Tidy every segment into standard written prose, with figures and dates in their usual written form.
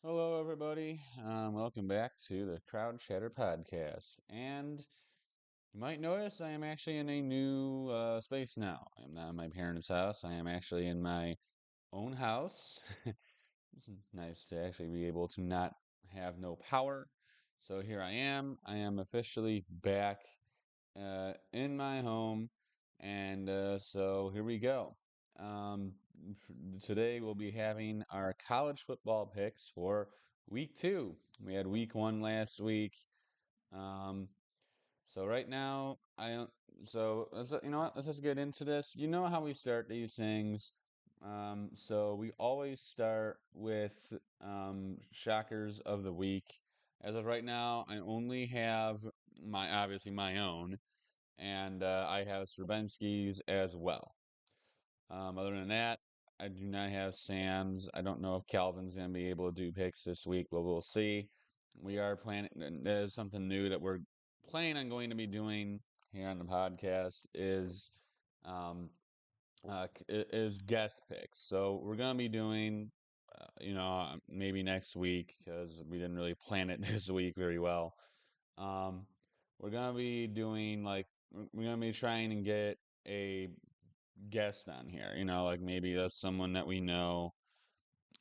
Hello, everybody. Welcome back to the Crowd Chatter Podcast. And you might notice I am actually in a new space now. I am not in my parents' house. I am actually in my own house. It's nice to actually be able to not have no power. So here I am. I am officially back in my home. And so here we go. Um, Today we'll be having our college football picks for week two. We had week one last week. Um, so right now, I don't. So you know what? Let's just get into this. You know how we start these things. So we always start with shockers of the week. As of right now, I only have obviously my own, and I have Stravinsky's as well. Other than that, I do not have Sam's. I don't know if Calvin's going to be able to do picks this week, but we'll see. We are planning, and that is something new that we're planning on going to be doing here on the podcast um, is guest picks. So we're going to be doing, maybe next week because we didn't really plan it this week very well. Um, we're going to be doing we're going to be trying and get a guest on here. Like maybe that's someone that we know,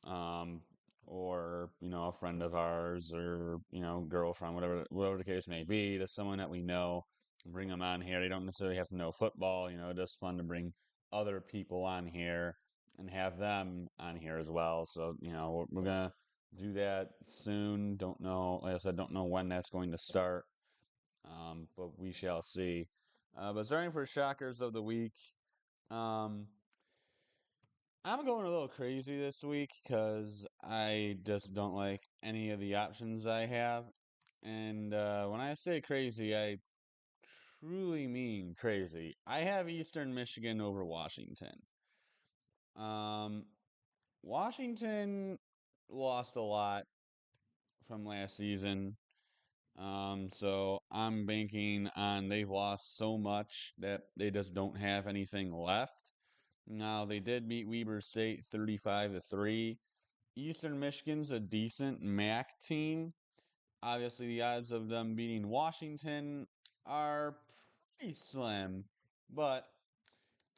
um, or a friend of ours, or girlfriend, whatever the case may be. That's someone that we know. Bring them on here. They don't necessarily have to know football. It's just fun to bring other people on here and have them on here as well. So we're gonna do that soon. Don't know. Like I said, don't know when that's going to start. But we shall see. But starting for shockers of the week. Um, I'm going a little crazy this week because I just don't like any of the options I have. And when I say crazy, I truly mean crazy. I have Eastern Michigan over Washington. Um, Washington lost a lot from last season. So I'm banking on they've lost so much that they just don't have anything left. Now they did beat Weber State 35-3. Eastern Michigan's a decent MAC team. Obviously, the odds of them beating Washington are pretty slim, but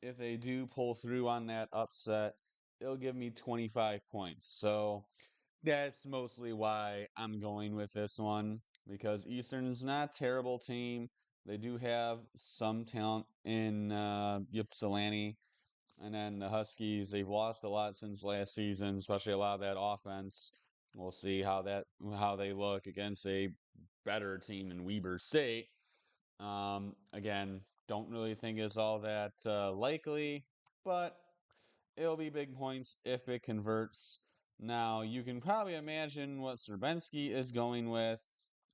if they do pull through on that upset, it'll give me 25 points. So that's mostly why I'm going with this one because Eastern's not a terrible team. They do have some talent in Ypsilanti. And then the Huskies, they've lost a lot since last season, especially a lot of that offense. We'll see how they look against a better team in Weber State. Again, don't really think it's all that likely, but it'll be big points if it converts. Now, you can probably imagine what Serbensky is going with,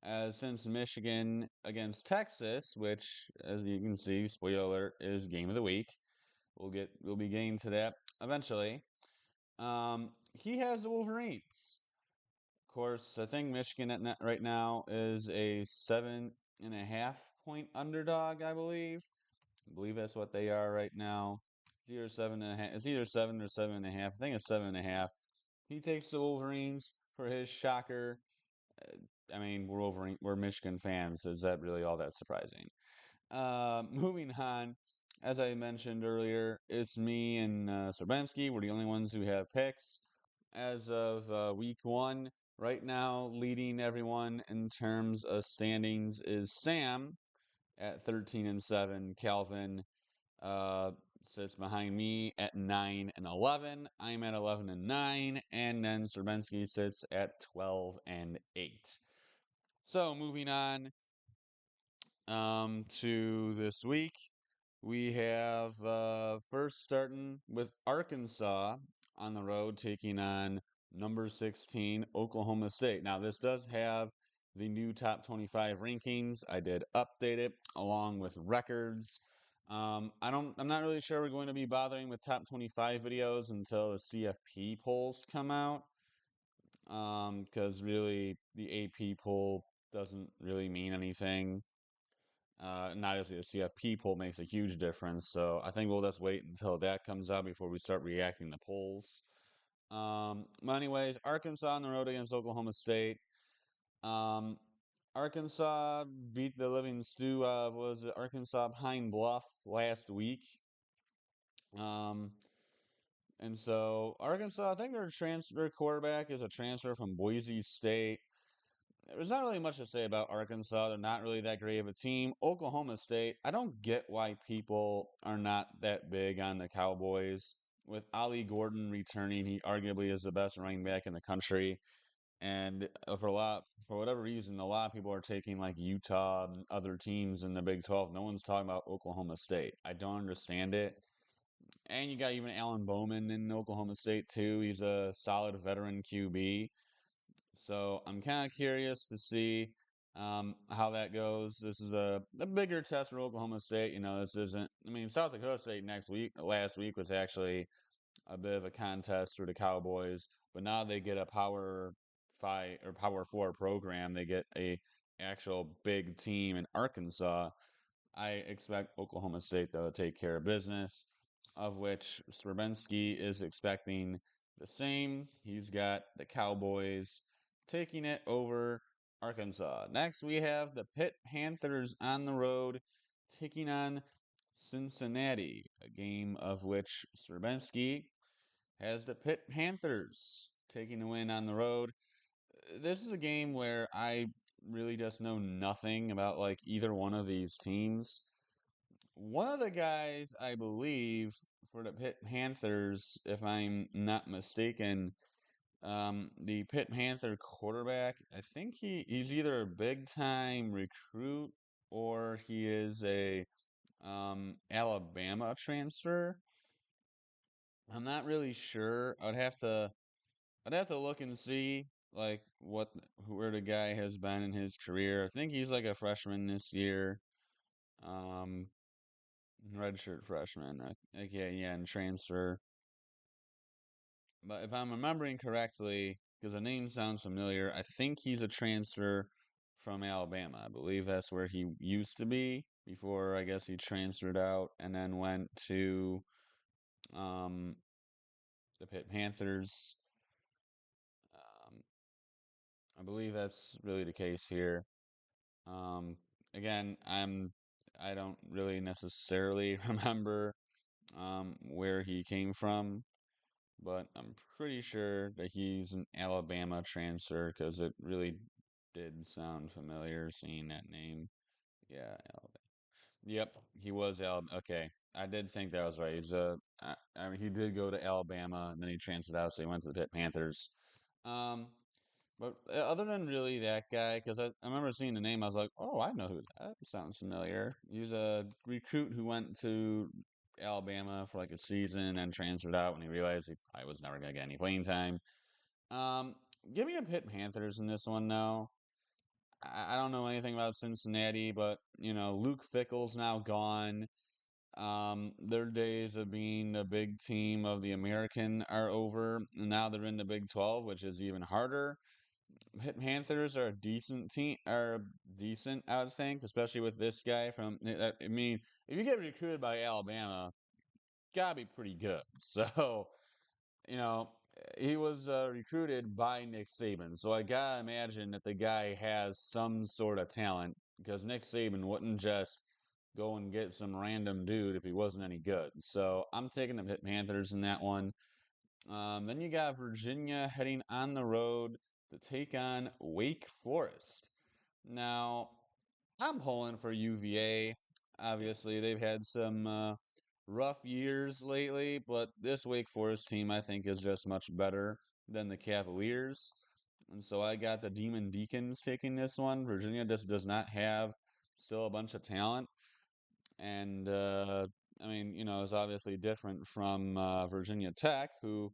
as since Michigan against Texas, which, as you can see, spoiler alert, is game of the week. We'll be getting to that eventually. He has the Wolverines. Of course, I think Michigan right now is a 7.5 point underdog. I believe that's what they are right now. It's either 7.5. It's either 7 or 7.5. I think it's 7.5. He takes the Wolverines for his shocker. I mean, we're Michigan fans. Is that really all that surprising? Moving on, as I mentioned earlier, it's me and Sorbensky. We're the only ones who have picks. As of week one, right now, leading everyone in terms of standings is Sam at 13-7. Calvin uh, sits behind me at 9-11. I'm at 11-9, and then Sorbensky sits at 12-8. So moving on to this week. We have first starting with Arkansas on the road taking on number 16 Oklahoma State. Now this does have the new top 25 rankings. I did update it along with records. I'm not really sure we're going to be bothering with top 25 videos until the CFP polls come out. Because really the AP poll doesn't really mean anything. And obviously, the CFP poll makes a huge difference. So I think we'll just wait until that comes out before we start reacting to polls. But anyways, Arkansas on the road against Oklahoma State. Um, Arkansas beat the living stew of was it Arkansas Pine Bluff last week. Um, and so Arkansas, I think their quarterback is a transfer from Boise State. There's not really much to say about Arkansas. They're not really that great of a team. Oklahoma State, I don't get why people are not that big on the Cowboys. With Ali Gordon returning, he arguably is the best running back in the country. And for whatever reason, a lot of people are taking like Utah and other teams in the Big 12. No one's talking about Oklahoma State. I don't understand it. And you got even Alan Bowman in Oklahoma State too. He's a solid veteran QB. So I'm kind of curious to see how that goes. This is a bigger test for Oklahoma State. You know, this isn't. I mean, South Dakota State last week was actually a bit of a contest for the Cowboys, but now they get a Power Four program. They get a actual big team in Arkansas. I expect Oklahoma State, though, to take care of business, of which Swerbenski is expecting the same. He's got the Cowboys taking it over Arkansas. Next, we have the Pitt Panthers on the road taking on Cincinnati, a game of which Swerbenski has the Pitt Panthers taking the win on the road. This is a game where I really just know nothing about like either one of these teams. One of the guys, I believe, for the Pitt Panthers, if I'm not mistaken, the Pitt Panther quarterback, I think he's either a big time recruit or he is a Alabama transfer. I'm not really sure. I'd have to look and see like where the guy has been in his career. I think he's like a freshman this year. Um, redshirt freshman. Okay, yeah, and transfer. But if I'm remembering correctly, because the name sounds familiar, I think he's a transfer from Alabama. I believe that's where he used to be before I guess he transferred out and then went to um, the Pitt Panthers. Um, I believe that's really the case here. Um, again, I don't really necessarily remember where he came from, but I'm pretty sure that he's an Alabama transfer because it really did sound familiar seeing that name. Yeah, Alabama. Yep, he was Alabama. Okay, I did think that was right. I mean, he did go to Alabama and then he transferred out, so he went to the Pitt Panthers. Um, but other than really that guy, because I remember seeing the name, I was like, oh, I know who that sounds familiar. He was a recruit who went to Alabama for like a season and transferred out when he realized I was never going to get any playing time. Um, Give me a Pitt Panthers in this one, though. I don't know anything about Cincinnati, but, you know, Luke Fickle's now gone. Their days of being the big team of the American are over. And now they're in the Big 12, which is even harder. Panthers are a decent team, are decent, I would think, especially with this guy from. I mean, if you get recruited by Alabama, gotta be pretty good. So, you know, he was recruited by Nick Saban, so I gotta imagine that the guy has some sort of talent because Nick Saban wouldn't just go and get some random dude if he wasn't any good. So I'm taking the Panthers in that one. Then you got Virginia heading on the road to take on Wake Forest. Now, I'm pulling for UVA. Obviously, they've had some rough years lately, but this Wake Forest team, I think, is just much better than the Cavaliers. And so I got the Demon Deacons taking this one. Virginia just does not have still a bunch of talent. And, I mean, you know, it's obviously different from Virginia Tech, who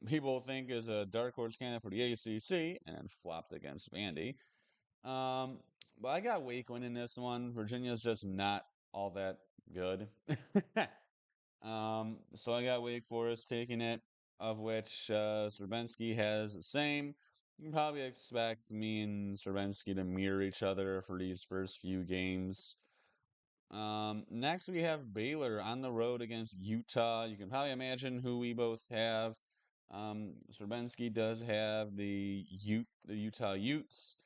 people think is a dark horse candidate for the ACC and then flopped against Vandy. Um, but I got Wake winning this one. Virginia's just not all that good. So I got Wake Forest taking it, of which Srebensky has the same. You can probably expect me and Srebensky to mirror each other for these first few games. Next we have Baylor on the road against Utah. You can probably imagine who we both have. Srbensky does have the Utah Utes,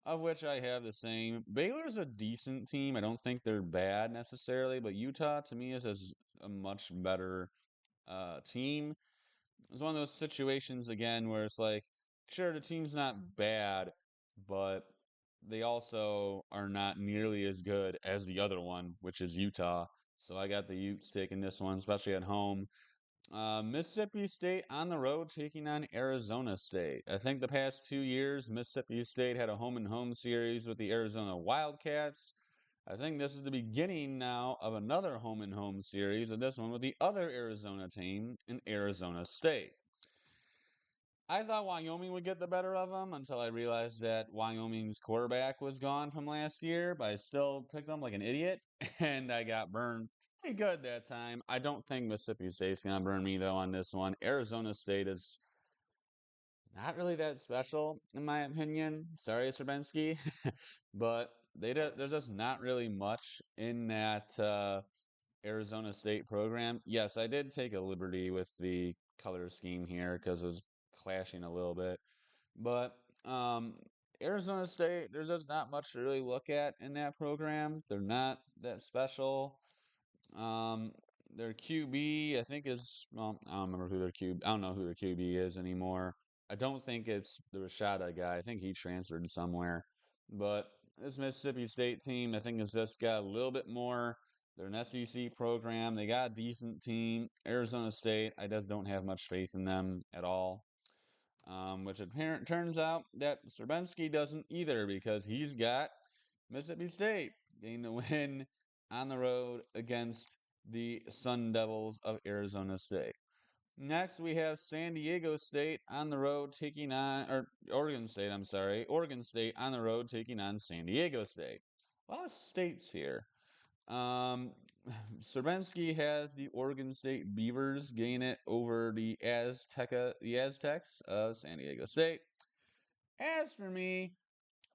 of which I have the same. Baylor's a decent team. I don't think they're bad necessarily, but Utah to me is a much better team. It's one of those situations again where it's like, sure, the team's not bad, but they also are not nearly as good as the other one, which is Utah. So I got the Utes taking this one, especially at home. Mississippi State on the road taking on Arizona State. I think the past 2 years, Mississippi State had a home and home series with the Arizona Wildcats. I think this is the beginning now of another home and home series, and this one with the other Arizona team in Arizona State. I thought Wyoming would get the better of them until I realized that Wyoming's quarterback was gone from last year, but I still picked them like an idiot, and I got burned pretty good that time. I don't think Mississippi State's going to burn me, though, on this one. Arizona State is not really that special, in my opinion. Sorry, Srbensky, but there's just not really much in that Arizona State program. Yes, I did take a liberty with the color scheme here because it was clashing a little bit. But Arizona State, there's just not much to really look at in that program. They're not that special. Um, their QB, I think, is well, I don't remember who their QB. I don't know who their QB is anymore. I don't think it's the Rashada guy. I think he transferred somewhere. But this Mississippi State team, I think, has just got a little bit more. They're an SEC program. They got a decent team. Arizona State, I just don't have much faith in them at all. Which apparent turns out that Srbensky doesn't either because he's got Mississippi State getting the win on the road against the Sun Devils of Arizona State. Next, we have San Diego State on the road taking on, or Oregon State, I'm sorry, Oregon State on the road taking on San Diego State. A lot of states here. Um, Srbensky has the Oregon State Beavers gain it over the Aztecs of San Diego State. As for me,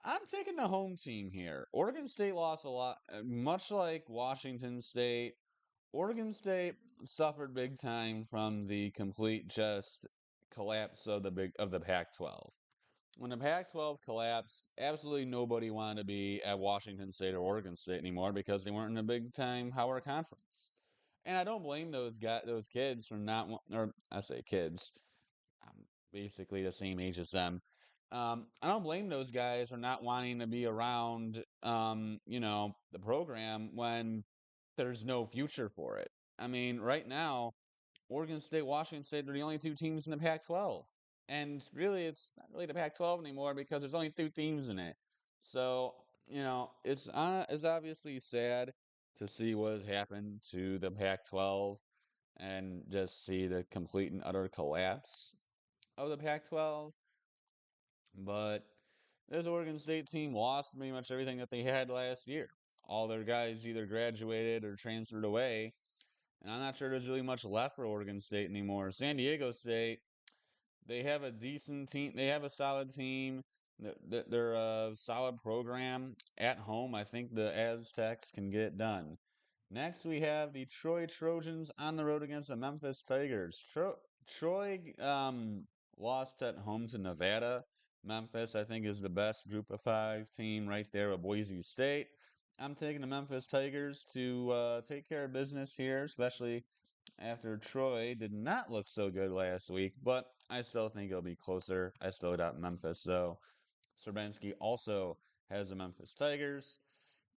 I'm taking the home team here. Oregon State lost a lot, much like Washington State. Oregon State suffered big time from the complete just collapse of the Pac-12. When the Pac-12 collapsed, absolutely nobody wanted to be at Washington State or Oregon State anymore because they weren't in a big time Power Conference. And I don't blame those kids for not, or I say kids, I'm basically the same age as them. I don't blame those guys for not wanting to be around, the program when there's no future for it. I mean, right now, Oregon State, Washington State, they're the only two teams in the Pac-12. And really, it's not really the Pac-12 anymore because there's only two teams in it. So, it's obviously sad to see what has happened to the Pac-12 and just see the complete and utter collapse of the Pac-12. But this Oregon State team lost pretty much everything that they had last year. All their guys either graduated or transferred away, and I'm not sure there's really much left for Oregon State anymore. San Diego State, they have a decent team. They have a solid team. They're a solid program at home. I think the Aztecs can get it done. Next, we have the Troy Trojans on the road against the Memphis Tigers. Troy lost at home to Nevada. Memphis, I think, is the best Group of Five team right there with Boise State. I'm taking the Memphis Tigers to take care of business here, especially after Troy did not look so good last week, but I still think it'll be closer. I still got Memphis, though. Srbensky also has the Memphis Tigers.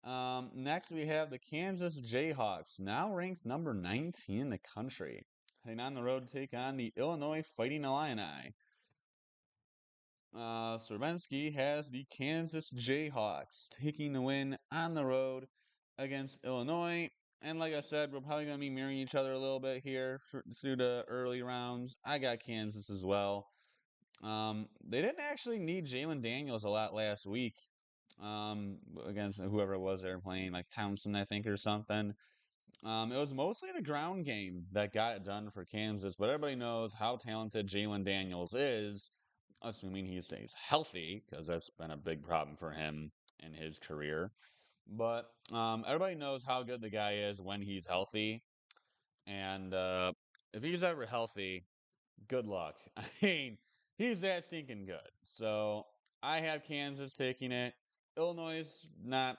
Next, we have the Kansas Jayhawks, now ranked number 19 in the country, heading on the road to take on the Illinois Fighting Illini. Srbensky has the Kansas Jayhawks taking the win on the road against Illinois. And like I said, we're probably going to be mirroring each other a little bit here through the early rounds. I got Kansas as well. They didn't actually need Jalen Daniels a lot last week against whoever it was they were playing, like Townsend, I think, or something. It was mostly the ground game that got it done for Kansas, but everybody knows how talented Jalen Daniels is, assuming he stays healthy, because that's been a big problem for him in his career. But everybody knows how good the guy is when he's healthy, and if he's ever healthy, good luck. I mean, he's that stinking good. So I have Kansas taking it. Illinois not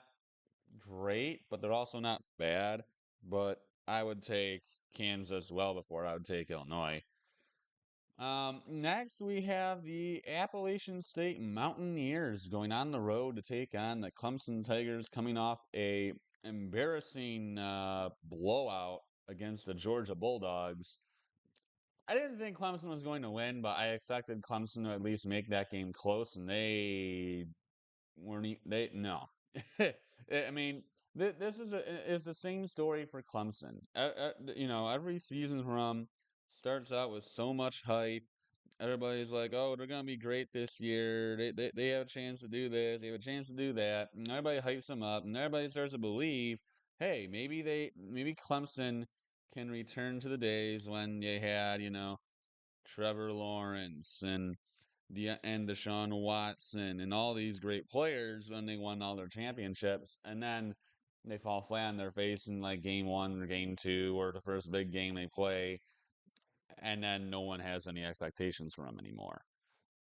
great, but they're also not bad. But I would take Kansas well before I would take Illinois. Next we have the Appalachian State Mountaineers going on the road to take on the Clemson Tigers, coming off a embarrassing blowout against the Georgia Bulldogs. I didn't think Clemson was going to win, but I expected Clemson to at least make that game close, and they weren't. They no. I mean, this is the same story for Clemson. Every season from starts out with so much hype. Everybody's like, "Oh, they're gonna be great this year. They have a chance to do this. They have a chance to do that." And everybody hypes them up, and everybody starts to believe, "Hey, maybe Clemson can return to the days when they had, Trevor Lawrence and Deshaun Watson and all these great players when they won all their championships, and then they fall flat on their face in like game one or game two or the first big game they play, and then no one has any expectations for them anymore.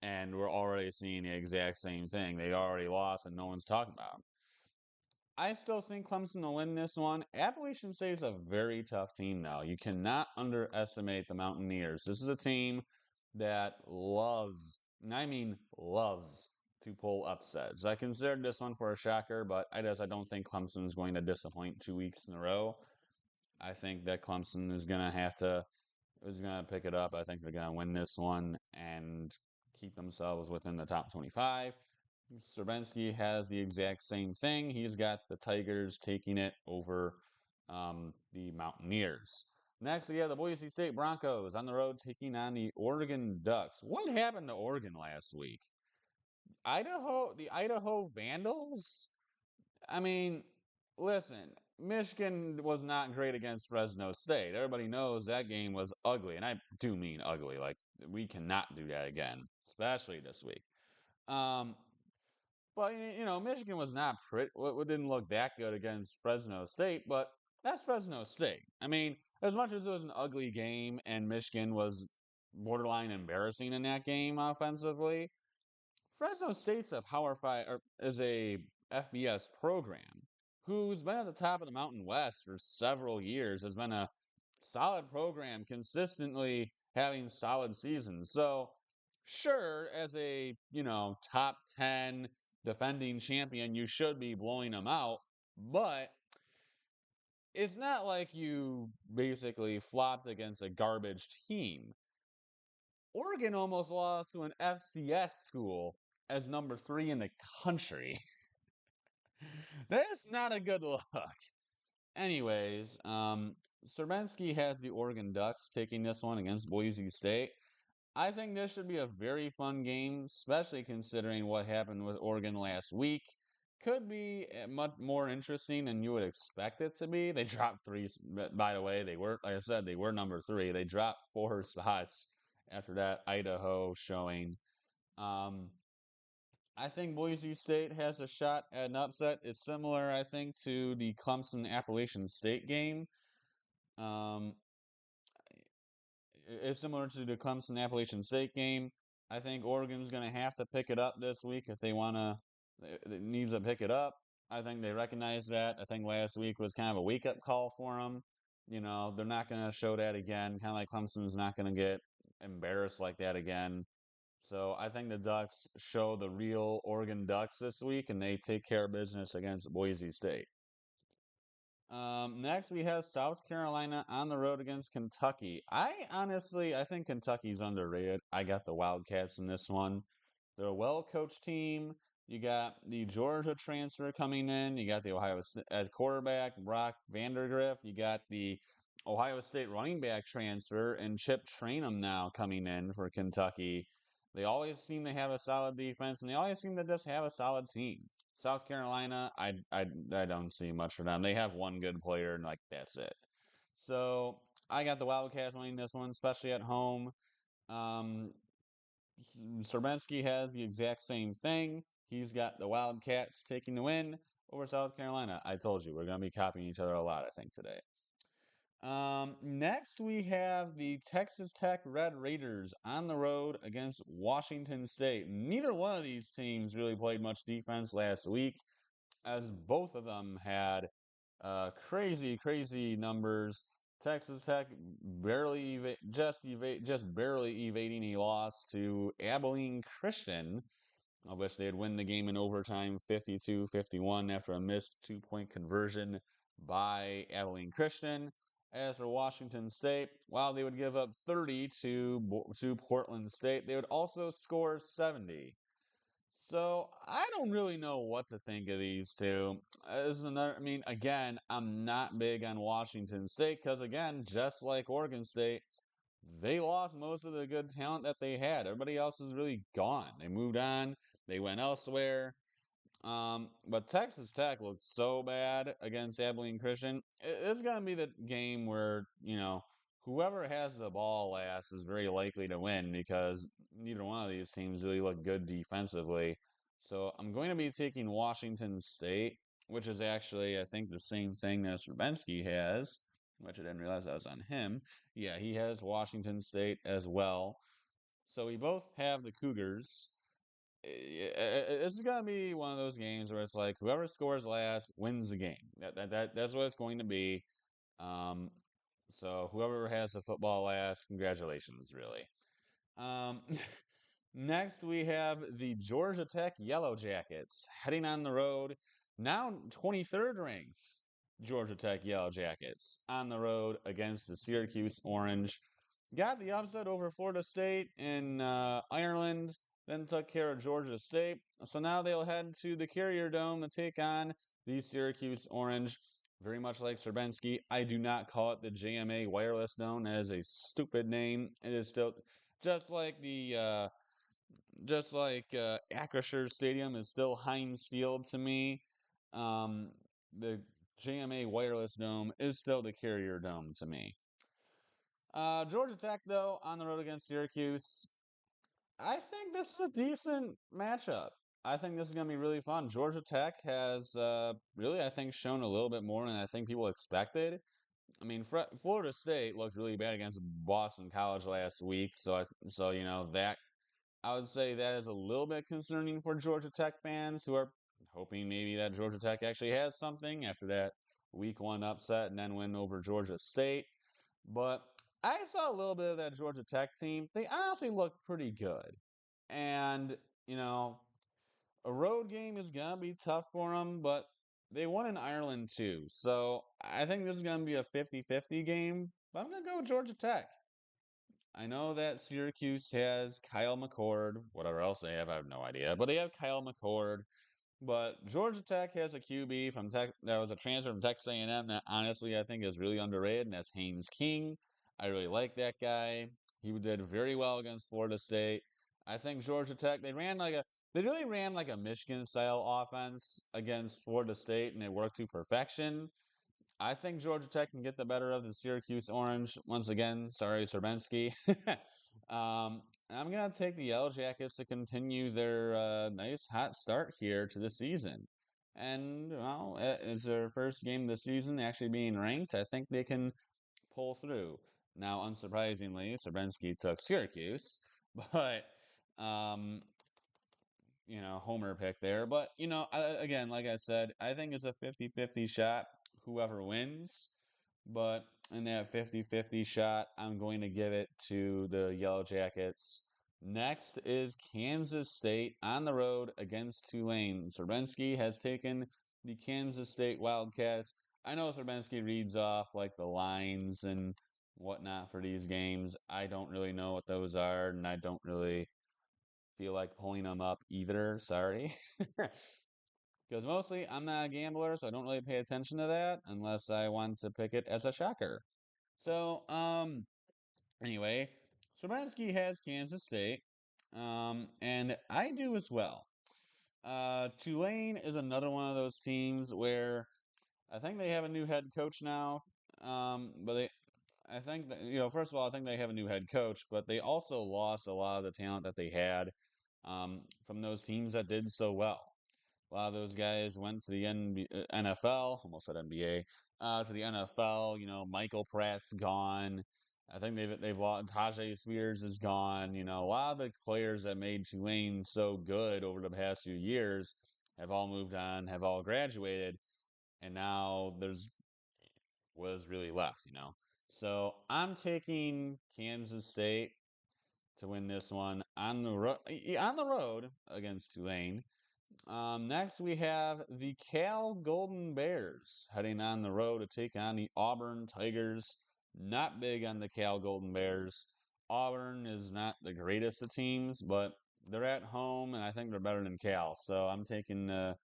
And we're already seeing the exact same thing. They already lost and no one's talking about them. I still think Clemson will win this one. Appalachian State is a very tough team now. You cannot underestimate the Mountaineers. This is a team that loves, and I mean loves, to pull upsets. I considered this one for a shocker, but I don't think Clemson is going to disappoint 2 weeks in a row. I think that Clemson is gonna pick it up. I think they're gonna win this one and keep themselves within the top 25. Stravinsky has the exact same thing. He's got the Tigers taking it over the Mountaineers. Next, we have the Boise State Broncos on the road taking on the Oregon Ducks. What happened to Oregon last week? The Idaho Vandals? I mean, listen, Michigan was not great against Fresno State. Everybody knows that game was ugly, and I do mean ugly. Like, we cannot do that again, especially this week. Um, but Michigan was not pretty. Didn't look that good against Fresno State, but that's Fresno State. I mean, as much as it was an ugly game and Michigan was borderline embarrassing in that game offensively, Fresno State's a Power Five or is a FBS program who's been at the top of the Mountain West for several years. Has been a solid program, consistently having solid seasons. So, sure, as a top 10 defending champion, you should be blowing them out, but it's not like you basically flopped against a garbage team. Oregon almost lost to an FCS school as number 3 in the country. That's not a good look. Anyways, Serbinsky has the Oregon Ducks taking this one against Boise State. I think this should be a very fun game, especially considering what happened with Oregon last week. Could be much more interesting than you would expect it to be. They dropped three, by the way, they were, like I said, they were number 3. They dropped 4 spots after that Idaho showing. Um, I think Boise State has a shot at an upset. It's similar, I think, to the Clemson Appalachian State game. Um, it's similar to the Clemson Appalachian State game. I think Oregon's going to have to pick it up this week if they want to. It needs to pick it up. I think they recognize that. I think last week was kind of a wake up call for them. They're not going to show that again. Kind of like Clemson's not going to get embarrassed like that again. So I think the Ducks show the real Oregon Ducks this week, and they take care of business against Boise State. Next, we have South Carolina on the road against Kentucky. I think Kentucky's underrated. I got the Wildcats in this one. They're a well-coached team. You got the Georgia transfer coming in. You got the Ohio State at quarterback, Brock Vandergriff. You got the Ohio State running back transfer and Chip Trainum now coming in for Kentucky. They always seem to have a solid defense, and they always seem to just have a solid team. South Carolina, I don't see much for them. They have one good player, and like that's it. So I got the Wildcats winning this one, especially at home. Um, Serbinsky has the exact same thing. He's got the Wildcats taking the win over South Carolina. I told you we're going to be copying each other a lot, I think, today. Next we have the Texas Tech Red Raiders on the road against Washington State. Neither one of these teams really played much defense last week, as both of them had crazy numbers. Texas Tech just barely evading a loss to Abilene Christian, of which they'd win the game in overtime 52-51 after a missed 2-point conversion by Abilene Christian. As for Washington State, while they would give up 30 to Portland State, they would also score 70. So I don't really know what to think of these two. This is another. I mean, again, I'm not big on Washington State because, again, just like Oregon State, they lost most of the good talent that they had. Everybody else is really gone. They moved on. They went elsewhere. But Texas Tech looks so bad against Abilene Christian. It's gonna be the game where whoever has the ball last is very likely to win because neither one of these teams really look good defensively. So I'm going to be taking Washington State, which is actually I think the same thing that Stravinsky has, which I didn't realize that was on him. Yeah, he has Washington State as well. So we both have the Cougars. It's gonna be one of those games where it's like whoever scores last wins the game. That's what it's going to be. Um, so whoever has the football last, congratulations, really. Um, Next, we have the Georgia Tech Yellow Jackets heading on the road. Now 23rd ranked Georgia Tech Yellow Jackets on the road against the Syracuse Orange. Got the upset over Florida State in Ireland, then took care of Georgia State. So now they'll head to the Carrier Dome to take on the Syracuse Orange. Very much like Serbensky, I do not call it the JMA Wireless Dome. That is a stupid name. It is still just like Acrisure Stadium is still Heinz Field to me. Um, the JMA Wireless Dome is still the Carrier Dome to me. Georgia Tech, though, on the road against Syracuse, I think this is a decent matchup. I think this is going to be really fun. Georgia Tech has really, I think, shown a little bit more than I think people expected. I mean, Florida State looked really bad against Boston College last week, so that I would say that is a little bit concerning for Georgia Tech fans who are hoping maybe that Georgia Tech actually has something after that week one upset and then win over Georgia State. But I saw a little bit of that Georgia Tech team. They honestly look pretty good. And, you know, a road game is going to be tough for them, but they won in Ireland too. So I think this is going to be a 50-50 game. But I'm going to go with Georgia Tech. I know that Syracuse has Kyle McCord, whatever else they have, I have no idea. But they have Kyle McCord. But Georgia Tech has a QB from Tech that was a transfer from Texas A&M that honestly I think is really underrated, and that's Haynes King. I really like that guy. He did very well against Florida State. I think Georgia Tech they really ran like a Michigan style offense against Florida State, and it worked to perfection. I think Georgia Tech can get the better of the Syracuse Orange. Once again, sorry, Serbensky. I'm going to take the Yellow Jackets to continue their nice hot start here to the season. And, well, it's their first game of the season actually being ranked. I think they can pull through. Now, unsurprisingly, Serbensky took Syracuse, but um, homer pick there. But, again, like I said, I think it's a 50-50 shot, whoever wins. But in that 50-50 shot, I'm going to give it to the Yellow Jackets. Next is Kansas State on the road against Tulane. Serbensky has taken the Kansas State Wildcats. I know Serbensky reads off like the lines and whatnot for these games. I don't really know what those are, and I don't really feel like pulling them up either. Sorry. Because mostly I'm not a gambler, so I don't really pay attention to that unless I want to pick it as a shocker. So, anyway, Stravinsky has Kansas State, and I do as well. Tulane is another one of those teams where I think they have a new head coach now. I think that, first of all, I think they have a new head coach, but they also lost a lot of the talent that they had from those teams that did so well. A lot of those guys went to the NFL, almost said NBA, to the NFL. Michael Pratt's gone. I think they've lost. Tajay Spears is gone. A lot of the players that made Tulane so good over the past few years have all moved on, have all graduated, and now there's was really left. So I'm taking Kansas State to win this one on the road against Tulane. Next, we have the Cal Golden Bears heading on the road to take on the Auburn Tigers. Not big on the Cal Golden Bears. Auburn is not the greatest of teams, but they're at home, and I think they're better than Cal. So I'm taking the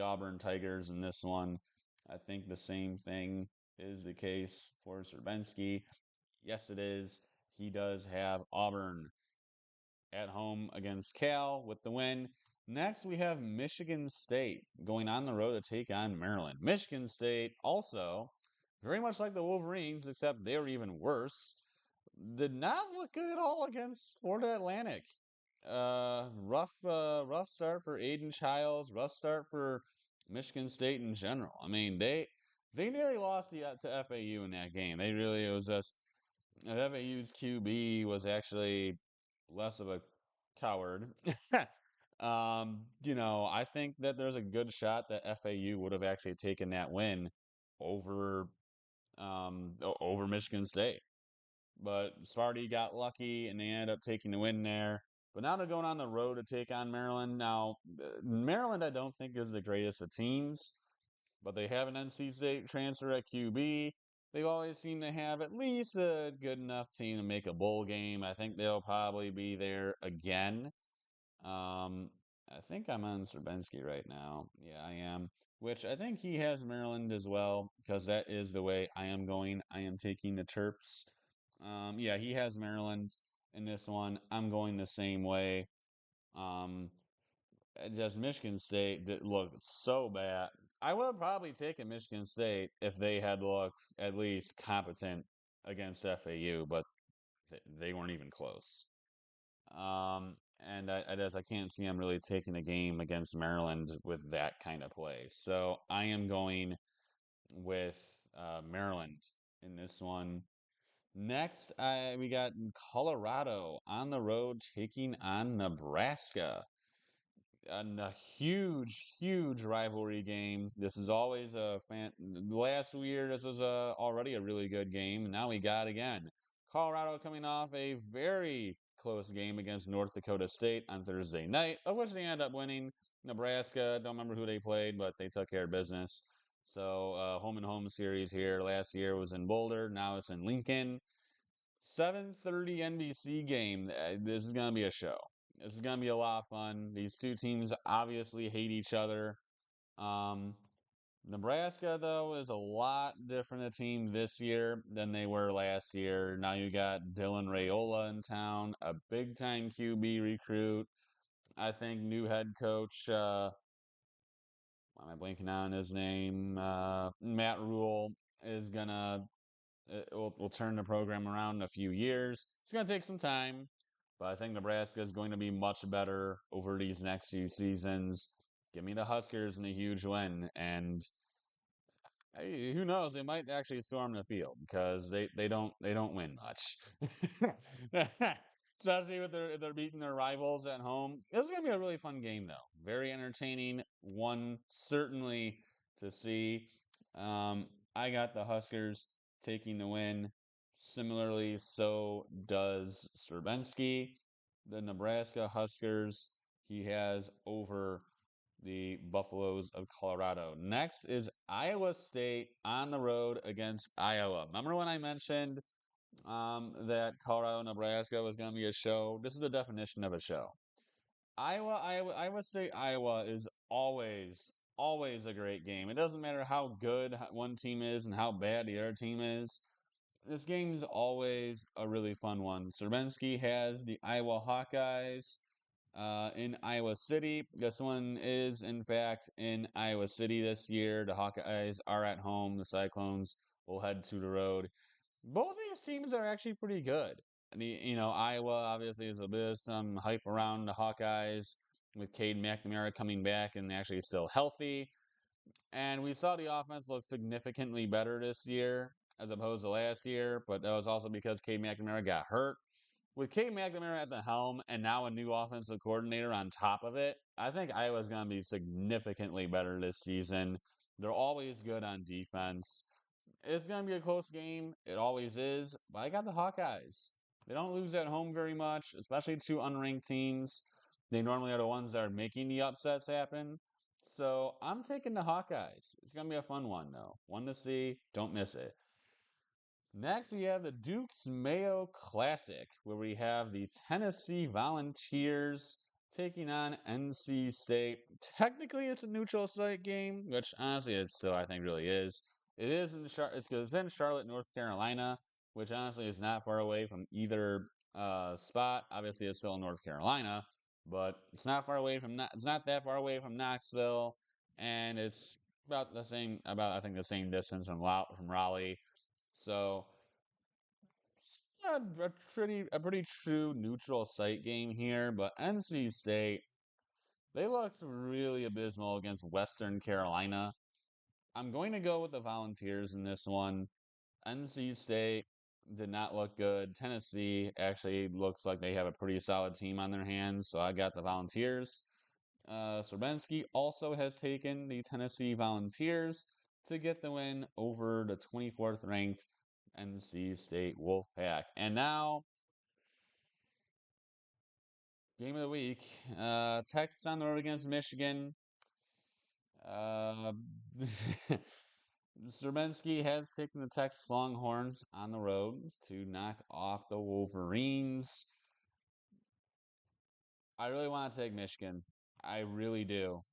Auburn Tigers in this one. I think the same thing is the case for Serbenski. Yes, it is. He does have Auburn at home against Cal with the win. Next, we have Michigan State going on the road to take on Maryland. Michigan State also, very much like the Wolverines, except they were even worse, did not look good at all against Florida Atlantic. Rough start for Aiden Childs. Rough start for Michigan State in general. I mean, they nearly lost to FAU in that game. They really it was just FAU's QB was actually less of a coward. I think that there's a good shot that FAU would have actually taken that win over over Michigan State. But Sparty got lucky and they ended up taking the win there. But now they're going on the road to take on Maryland. Now, Maryland, I don't think is the greatest of teams, but they have an NC State transfer at QB. They've always seemed to have at least a good enough team to make a bowl game. I think they'll probably be there again. Um, I think I'm on Serbenski right now. Yeah, I am. Which I think he has Maryland as well, because that is the way I am going. I am taking the Terps. Yeah, he has Maryland in this one. I'm going the same way. Um, just Michigan State that looked so bad. I would have probably taken Michigan State if they had looked at least competent against FAU, but they weren't even close. And I can't see them really taking a game against Maryland with that kind of play. So I am going with Maryland in this one. Next, we got Colorado on the road taking on Nebraska. And a huge rivalry game. This is always a fan. Last year, this was already a really good game. And now we got again. Colorado coming off a very close game against North Dakota State on Thursday night, of which they ended up winning. Nebraska, don't remember who they played, but they took care of business. So, home and home series here. Last year was in Boulder. Now it's in Lincoln. 7:30 NBC game. This is going to be a show. This is going to be a lot of fun. These two teams obviously hate each other. Um, Nebraska, though, is a lot different a team this year than they were last year. Now you got Dylan Rayola in town, a big time QB recruit. I think new head coach, why am I blanking on his name? Matt Rule is going to we'll turn the program around in a few years. It's going to take some time, but I think Nebraska is going to be much better over these next few seasons. Give me the Huskers in a huge win, and hey, who knows? They might actually storm the field because they don't win much. Especially with they're beating their rivals at home. This is gonna be a really fun game though. Very entertaining. One certainly to see. Um, I got the Huskers taking the win. Similarly, so does Serbenski. The Nebraska Huskers he has over the Buffaloes of Colorado. Next is Iowa State on the road against Iowa. Remember when I mentioned that Colorado Nebraska was going to be a show? This is the definition of a show. Iowa State, Iowa is always a great game. It doesn't matter how good one team is and how bad the other team is. This game is always a really fun one. Serbenski has the Iowa Hawkeyes in Iowa City. This one is, in fact, in Iowa City this year. The Hawkeyes are at home. The Cyclones will head to the road. Both of these teams are actually pretty good. Iowa obviously is a bit of some hype around the Hawkeyes. with Cade McNamara coming back and actually still healthy. And we saw the offense look significantly better this year as opposed to last year, but that was also because Cade McNamara got hurt. With Cade McNamara at the helm and now a new offensive coordinator on top of it, I think Iowa's going to be significantly better this season. They're always good on defense. It's going to be a close game. It always is. But I got the Hawkeyes. They don't lose at home very much, especially to unranked teams. They normally are the ones that are making the upsets happen. So I'm taking the Hawkeyes. It's going to be a fun one, though. One to see. Don't miss it. Next, we have the Duke's Mayo Classic, where we have the Tennessee Volunteers taking on NC State. Technically, it's a neutral site game, which honestly, it still I think really is. It is in it's in Charlotte, North Carolina, which honestly is not far away from either spot. Obviously, it's still in North Carolina, but it's not far away from it's not that far away from Knoxville, and it's about the same about I think the same distance from Raleigh. So a pretty true neutral site game here, but NC State, they looked really abysmal against Western Carolina. I'm going to go with the Volunteers in this one. NC State did not look good. Tennessee actually looks like they have a pretty solid team on their hands, so I got the Volunteers. Serbensky also has taken the Tennessee Volunteers to get the win over the 24th ranked NC State Wolfpack. And now, game of the week. Texas on the road against Michigan. Uh, Serbensky has taken the Texas Longhorns on the road to knock off the Wolverines. I really want to take Michigan. I really do.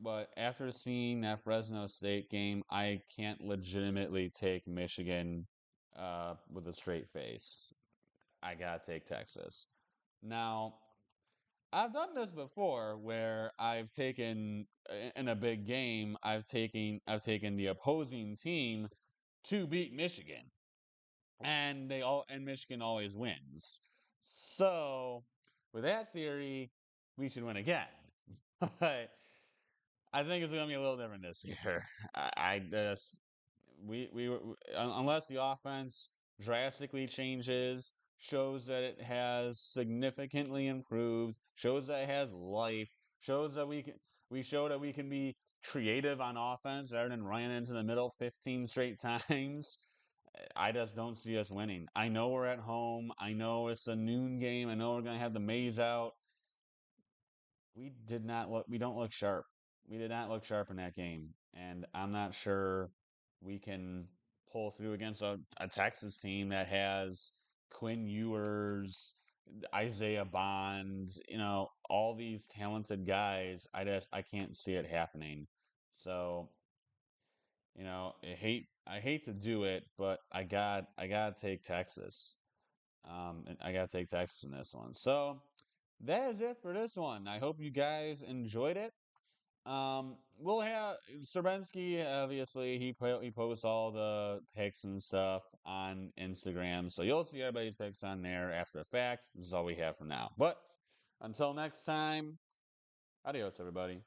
But after seeing that Fresno State game, I can't legitimately take Michigan with a straight face. I gotta take Texas. Now, I've done this before where I've taken in a big game, I've taken the opposing team to beat Michigan. And Michigan always wins. So, with that theory, we should win again. But I think it's going to be a little different this year. I just unless the offense drastically changes, shows that it has significantly improved, shows that it has life, shows that we show that we can be creative on offense rather than running into the middle 15 straight times. I just don't see us winning. I know we're at home. I know it's a noon game. I know we're going to have the maze out. We don't look sharp. We did not look sharp in that game. And I'm not sure we can pull through against a Texas team that has Quinn Ewers, Isaiah Bond, all these talented guys. I can't see it happening. So, I hate to do it, but I gotta take Texas. And I gotta take Texas in this one. So that is it for this one. I hope you guys enjoyed it. We'll have Serbensky. Obviously, he posts all the picks and stuff on Instagram, so you'll see everybody's picks on there after the fact. This is all we have for now. But until next time, adios, everybody.